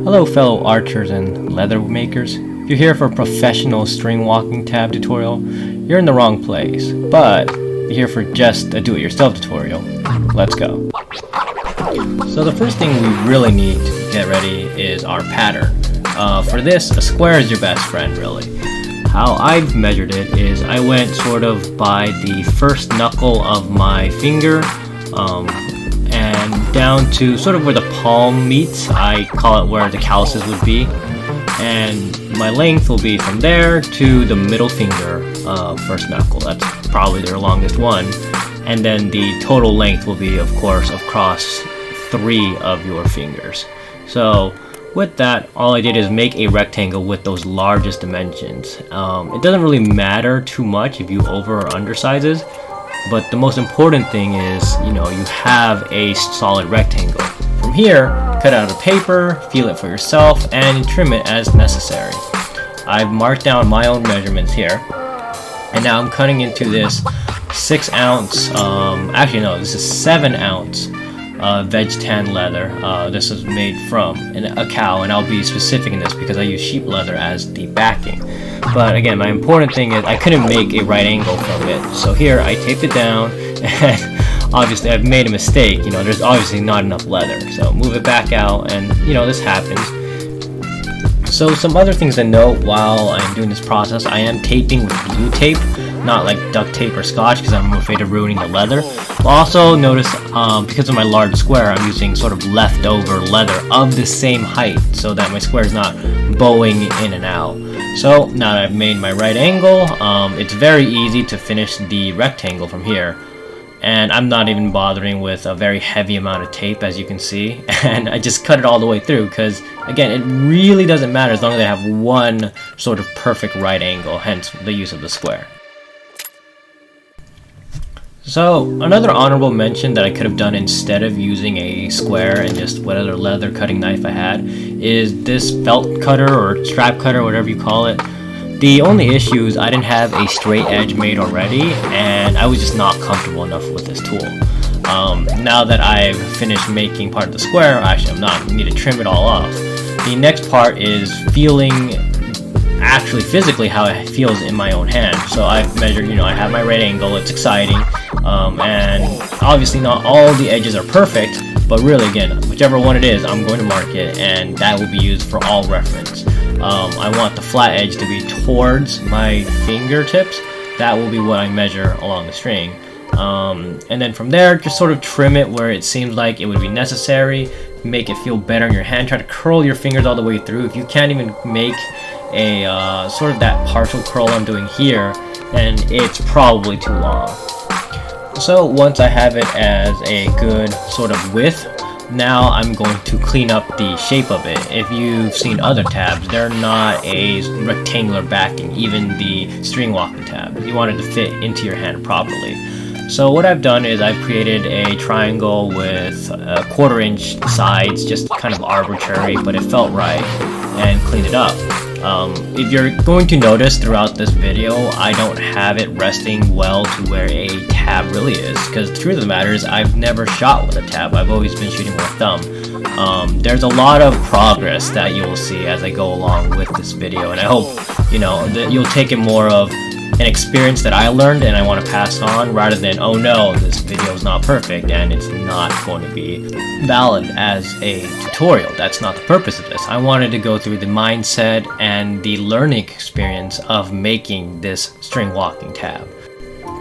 Hello fellow archers and leather makers. If you're here for a professional string walking tab tutorial, you're in the wrong place. But you're here for just a do-it-yourself tutorial. Let's go. So the first thing we really need to get ready is our pattern. For this, a square is your best friend really. How I've measured it is I went sort of by the first knuckle of my finger and down to sort of where the palm meets. I call it where the calluses would be, and my length will be from there to the middle finger, first knuckle. That's probably their longest one, and then the total length will be, of course, across 3 of your fingers. So with that, all I did is make a rectangle with those largest dimensions. It doesn't really matter too much if you over or under sizes, but the most important thing is, you have a solid rectangle. From here, cut out a paper, feel it for yourself, and trim it as necessary. I've marked down my own measurements here, and now I'm cutting into this 6 ounce, this is 7 ounce veg tan leather. This is made from a cow, and I'll be specific in this because I use sheep leather as the backing. But again, my important thing is I couldn't make a right angle from it. So here I taped it down, and obviously I've made a mistake. There's obviously not enough leather. So move it back out, and this happens. So some other things to note while I'm doing this process, I am taping with glue tape, not like duct tape or scotch, because I'm afraid of ruining the leather. But also notice, because of my large square, I'm using sort of leftover leather of the same height so that my square is not bowing in and out. So now that I've made my right angle, it's very easy to finish the rectangle from here. And I'm not even bothering with a very heavy amount of tape, as you can see, and I just cut it all the way through because, again, it really doesn't matter as long as I have one sort of perfect right angle, hence the use of the square. So another honorable mention that I could have done instead of using a square and just whatever leather cutting knife I had is this felt cutter or strap cutter, whatever you call it. The only issue is I didn't have a straight edge made already, and I was just not comfortable enough with this tool. Now that I've finished making part of the square, actually I'm not, I need to trim it all off. The next part is feeling actually physically how it feels in my own hand. So I've measured, I have my right angle, it's exciting, and obviously not all the edges are perfect, but really again, whichever one it is, I'm going to mark it, and that will be used for all reference. I want the flat edge to be towards my fingertips. That will be what I measure along the string. And then from there, just sort of trim it where it seems like it would be necessary. Make it feel better in your hand. Try to curl your fingers all the way through. If you can't even make a sort of that partial curl I'm doing here, then it's probably too long. So once I have it as a good sort of width, now I'm going to clean up the shape of it. If you've seen other tabs, they're not a rectangular backing, even the string walking tab. You want it to fit into your hand properly. So what I've done is I've created a triangle with 1/4 inch sides, just kind of arbitrary, but it felt right, and cleaned it up. If you're going to notice throughout this video, I don't have it resting well to where a tab really is, because the truth of the matter is I've never shot with a tab. I've always been shooting with a thumb. There's a lot of progress that you'll see as I go along with this video, and I hope that you'll take it more of an experience that I learned and I want to pass on, rather than, oh no, this video is not perfect and it's not going to be valid as a tutorial. That's not the purpose of this. I wanted to go through the mindset and the learning experience of making this string walking tab.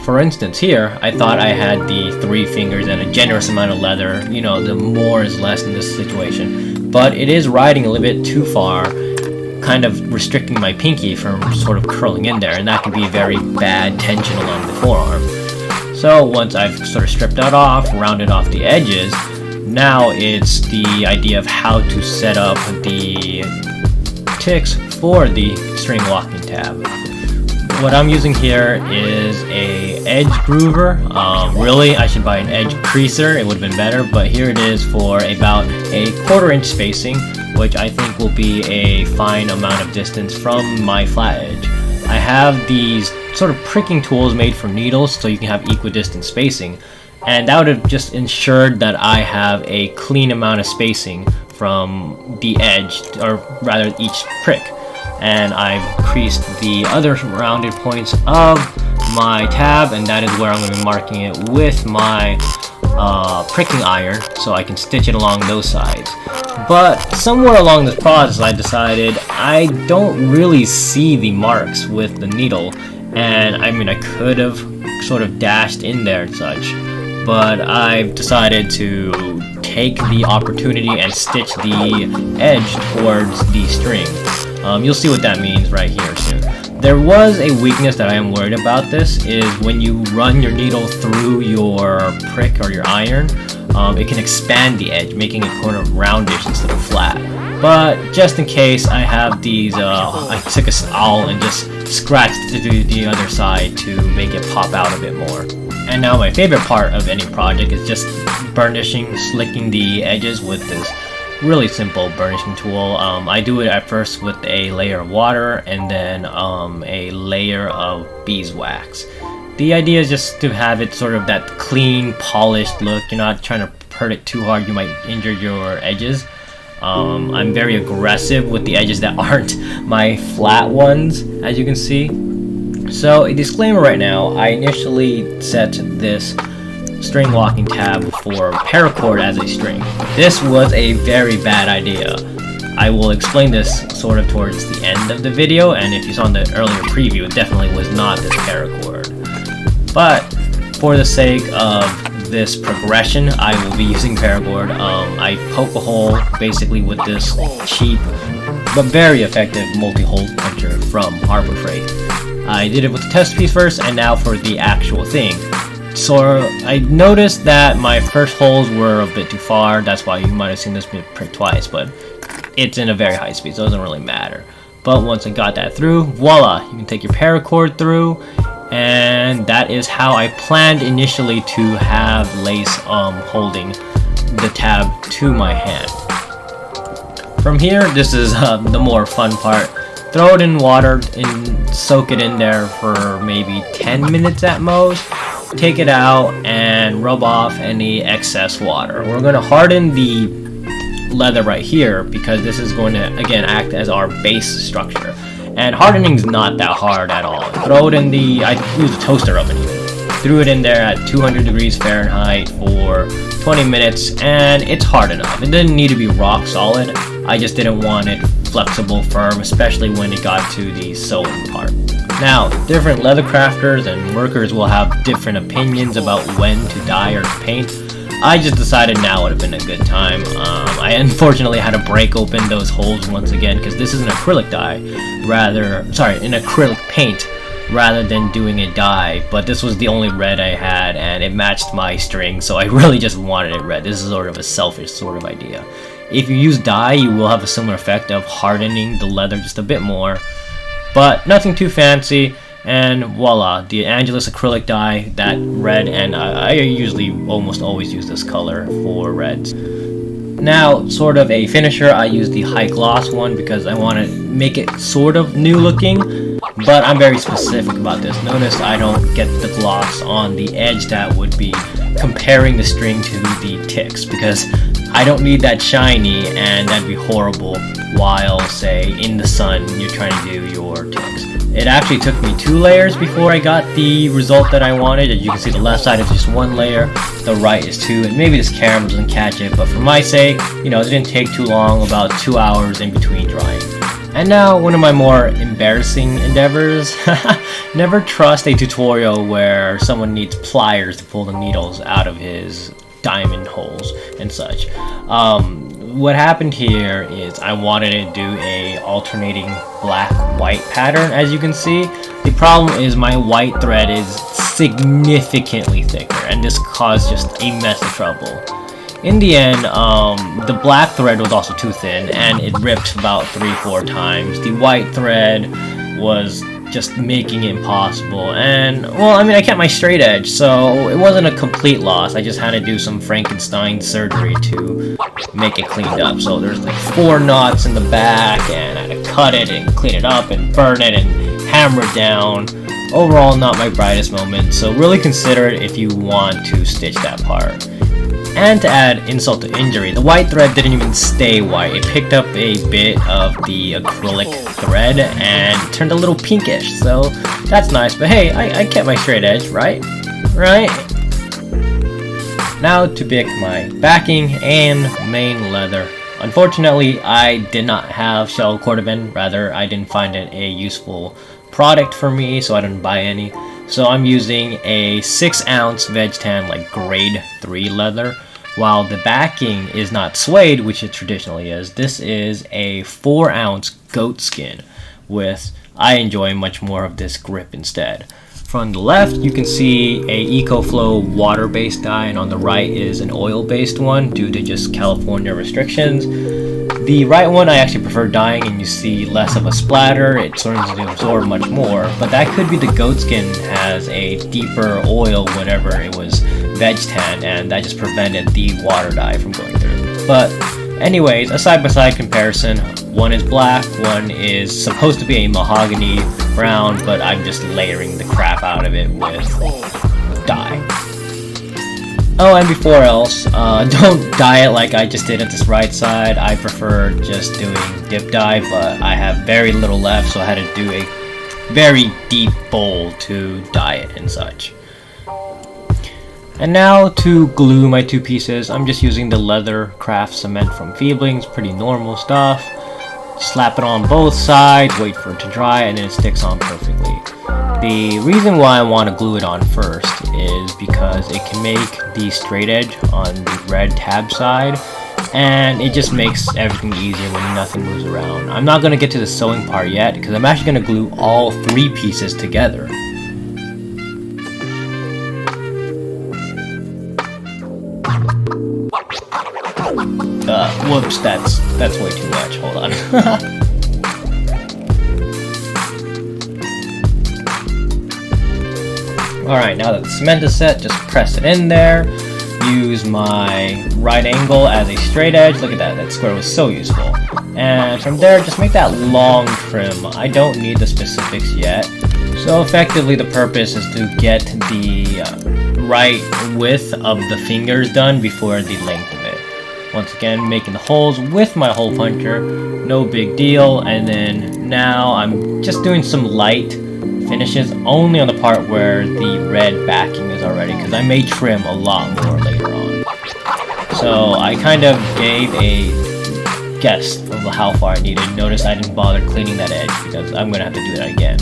For instance, here, I thought I had the 3 fingers and a generous amount of leather. The more is less in this situation. But it is riding a little bit too far, kind of restricting my pinky from sort of curling in there, and that can be a very bad tension along the forearm. So once I've sort of stripped that off, rounded off the edges, now it's the idea of how to set up the ticks for the string walking tab. What I'm using here is a edge groover. Really, I should buy an edge creaser, it would have been better, but here it is for about a 1/4 inch spacing, which I think will be a fine amount of distance from my flat edge. I have these sort of pricking tools made for needles so you can have equidistant spacing, and that would have just ensured that I have a clean amount of spacing from the edge, or rather each prick. And I've creased the other rounded points of my tab, and that is where I'm going to be marking it with my pricking iron, so I can stitch it along those sides. But somewhere along this process I decided I don't really see the marks with the needle, and I mean I could have sort of dashed in there and such, but I've decided to take the opportunity and stitch the edge towards the string. You'll see what that means right here soon. There was a weakness that I am worried about. This is when you run your needle through your prick or your iron, it can expand the edge, making it kind of roundish instead of flat. But just in case, I have these, I took a awl and just scratched the other side to make it pop out a bit more. And now my favorite part of any project is just burnishing, slicking the edges with this really simple burnishing tool. I do it at first with a layer of water and then a layer of beeswax. The idea is just to have it sort of that clean, polished look. You're not trying to hurt it too hard, you might injure your edges. I'm very aggressive with the edges that aren't my flat ones, as you can see. So a disclaimer right now, I initially set this string walking tab for paracord as a string. This was a very bad idea. I will explain this sort of towards the end of the video, and if you saw in the earlier preview, it definitely was not this paracord. But for the sake of this progression, I will be using paracord. I poke a hole basically with this cheap but very effective multi-hole puncher from Harbor Freight. I did it with the test piece first, and now for the actual thing. So I noticed that my first holes were a bit too far. That's why you might have seen this prick twice, but it's in a very high speed, so it doesn't really matter. But once I got that through, voila, you can take your paracord through, and that is how I planned initially to have lace holding the tab to my hand. From here, this is the more fun part. Throw it in water and soak it in there for maybe 10 minutes at most. Take it out and rub off any excess water. We're going to harden the leather right here because this is going to again act as our base structure. And hardening is not that hard at all. Throw it in the, I use a toaster oven even. Threw it in there at 200 degrees Fahrenheit for 20 minutes and it's hard enough. It didn't need to be rock solid. I just didn't want it flexible, firm, especially when it got to the sewing part. Now, different leather crafters and workers will have different opinions about when to dye or to paint. I just decided now would have been a good time. I unfortunately had to break open those holes once again because this is an acrylic dye, an acrylic paint rather than doing a dye, but this was the only red I had and it matched my string, so I really just wanted it red. This is sort of a selfish sort of idea. If you use dye, you will have a similar effect of hardening the leather just a bit more, but nothing too fancy. And voila, the Angelus acrylic dye, that red, and I usually almost always use this color for reds. Now, sort of a finisher, I use the high gloss one because I want to make it sort of new looking, but I'm very specific about this. Notice I don't get the gloss on the edge that would be comparing the string to the ticks because I don't need that shiny, and that'd be horrible while, say, in the sun you're trying to do your ticks. It actually took me 2 layers before I got the result that I wanted. As you can see, the left side is just 1 layer, the right is 2, and maybe this camera doesn't catch it, but for my sake, you know, it didn't take too long, about 2 hours in between drying. And now, one of my more embarrassing endeavors. Never trust a tutorial where someone needs pliers to pull the needles out of his diamond holes and such. What happened here is I wanted to do a alternating black-white pattern, as you can see. The problem is my white thread is significantly thicker, and this caused just a mess of trouble. In the end, the black thread was also too thin, and it ripped about 3-4 times. The white thread was just making it impossible, and well, I mean, I kept my straight edge, so it wasn't a complete loss. I just had to do some Frankenstein surgery to make it cleaned up. So there's like 4 knots in the back, and I had to cut it and clean it up and burn it and hammer it down. Overall, not my brightest moment, so really consider it if you want to stitch that part. And to add insult to injury, the white thread didn't even stay white. It picked up a bit of the acrylic thread and turned a little pinkish, so that's nice. But hey, I kept my straight edge, right? Right? Now to pick my backing and main leather. Unfortunately, I did not have shell cordovan. Rather, I didn't find it a useful product for me, so I didn't buy any. So I'm using a 6-ounce veg tan, like grade 3 leather. While the backing is not suede, which it traditionally is, this is a 4-ounce goat skin with, I enjoy much more of this grip instead. From the left, you can see a EcoFlow water-based dye, and on the right is an oil-based one due to just California restrictions. The right one I actually prefer dyeing, and you see less of a splatter. It sort of absorb much more, but that could be the goat skin has a deeper oil whenever it was veg tan, and that just prevented the water dye from going through. But anyways, a side-by-side comparison. One is black, one is supposed to be a mahogany brown, but I'm just layering the crap out of it with dye. Oh, and before else, don't dye it like I just did at this right side. I prefer just doing dip dye, but I have very little left, so I had to do a very deep bowl to dye it and such. And now to glue my two pieces, I'm just using the leather craft cement from Feeblings, pretty normal stuff. Slap it on both sides, wait for it to dry, and then it sticks on perfectly. The reason why I want to glue it on first is because it can make the straight edge on the red tab side, and it just makes everything easier when nothing moves around. I'm not going to get to the sewing part yet because I'm actually going to glue all 3 pieces together. Whoops, that's way too much, hold on. Alright, now that the cement is set, just press it in there. Use my right angle as a straight edge. Look at that, that square was so useful. And from there, just make that long trim. I don't need the specifics yet. So effectively, the purpose is to get the right width of the fingers done before the length of it. Once again, making the holes with my hole puncher, no big deal. And then now I'm just doing some light finishes only on the part where the red backing is already, because I may trim a lot more later on. So I kind of gave a guess of how far I needed. Notice I didn't bother cleaning that edge because I'm going to have to do that again.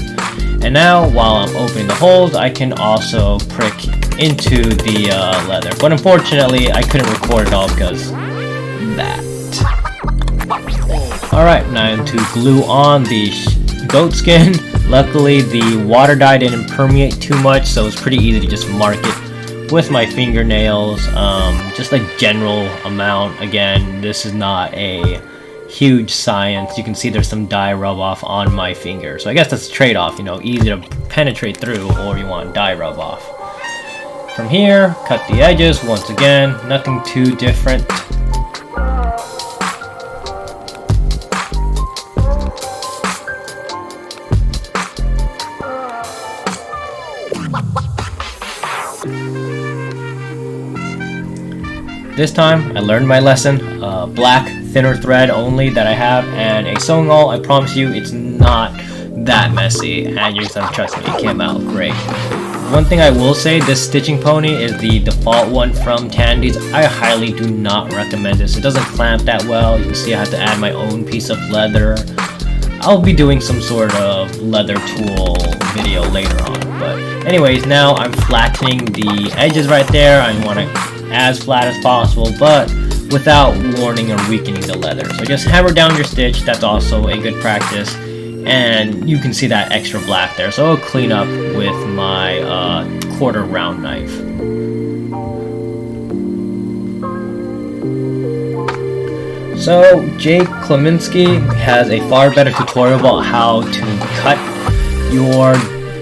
And now, while I'm opening the holes, I can also prick into the leather. But unfortunately, I couldn't record it all because that. Alright, now to glue on the goat skin. Luckily, the water dye didn't permeate too much, so it's pretty easy to just mark it with my fingernails. Just a general amount. Again, this is not a huge science. You can see there's some dye rub off on my finger, so I guess that's a trade-off, you know, easy to penetrate through, or you want dye rub off. From here, cut the edges once again, nothing too different. This time, I learned my lesson. Black, thinner thread only that I have, and a sewing awl. I promise you, it's not that messy, and you're gonna trust me, it came out great. One thing I will say, this stitching pony is the default one from Tandy's. I highly do not recommend this. It doesn't clamp that well. You can see I have to add my own piece of leather. I'll be doing some sort of leather tool video later on, but anyways, now I'm flattening the edges right there. I want it as flat as possible, but without warning or weakening the leather. So just hammer down your stitch. That's also a good practice, and you can see that extra black there, so I'll clean up with my quarter round knife. So Jake Kleminski has a far better tutorial about how to cut your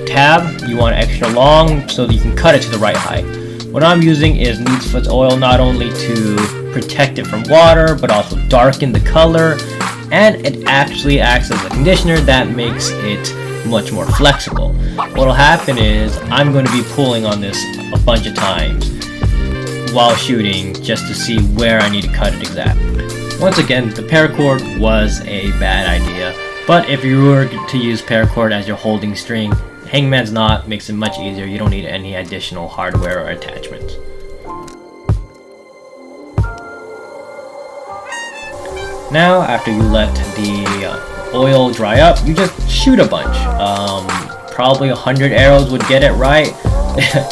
tab. You want it extra long so that you can cut it to the right height. What I'm using is Neat's Foot's oil, not only to protect it from water, but also darken the color, and it actually acts as a conditioner that makes it much more flexible. What'll happen is I'm going to be pulling on this a bunch of times. while shooting just to see where I need to cut it exactly. Once again, the paracord was a bad idea, but if you were to use paracord as your holding string, Hangman's knot makes it much easier. You don't need any additional hardware or attachments. Now, after you let the oil dry up, you just shoot a bunch. Probably 100 arrows would get it right.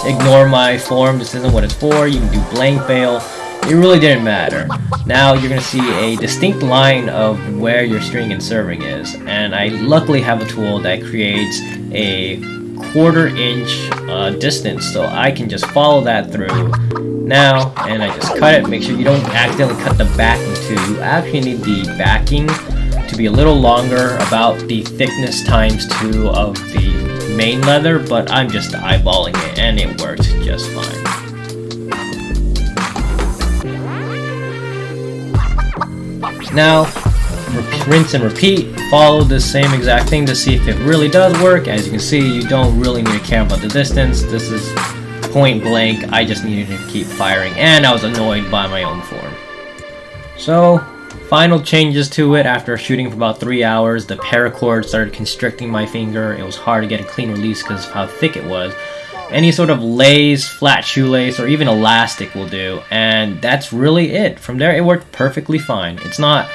Ignore my form, this isn't what it's for. You can do blank bail. It really didn't matter. Now you're going to see a distinct line of where your string and serving is. And I luckily have a tool that creates a 1/4 inch distance, so I can just follow that through. Now, and I just cut it. Make sure you don't accidentally cut the backing too. You actually need the backing to be a little longer, about the thickness times 2 of the main leather, but I'm just eyeballing it and it worked just fine. Now, rinse and repeat. Follow the same exact thing to see if it really does work. As you can see, you don't really need to care about the distance. This is point blank. I just needed to keep firing, and I was annoyed by my own form. So, final changes to it. After shooting for about 3 hours, the paracord started constricting my finger. It was hard to get a clean release because of how thick it was. Any sort of lace, flat shoelace, or even elastic will do, and that's really it. From there, it worked perfectly fine. It's not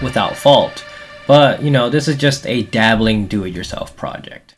without fault, but you know, this is just a dabbling do-it-yourself project.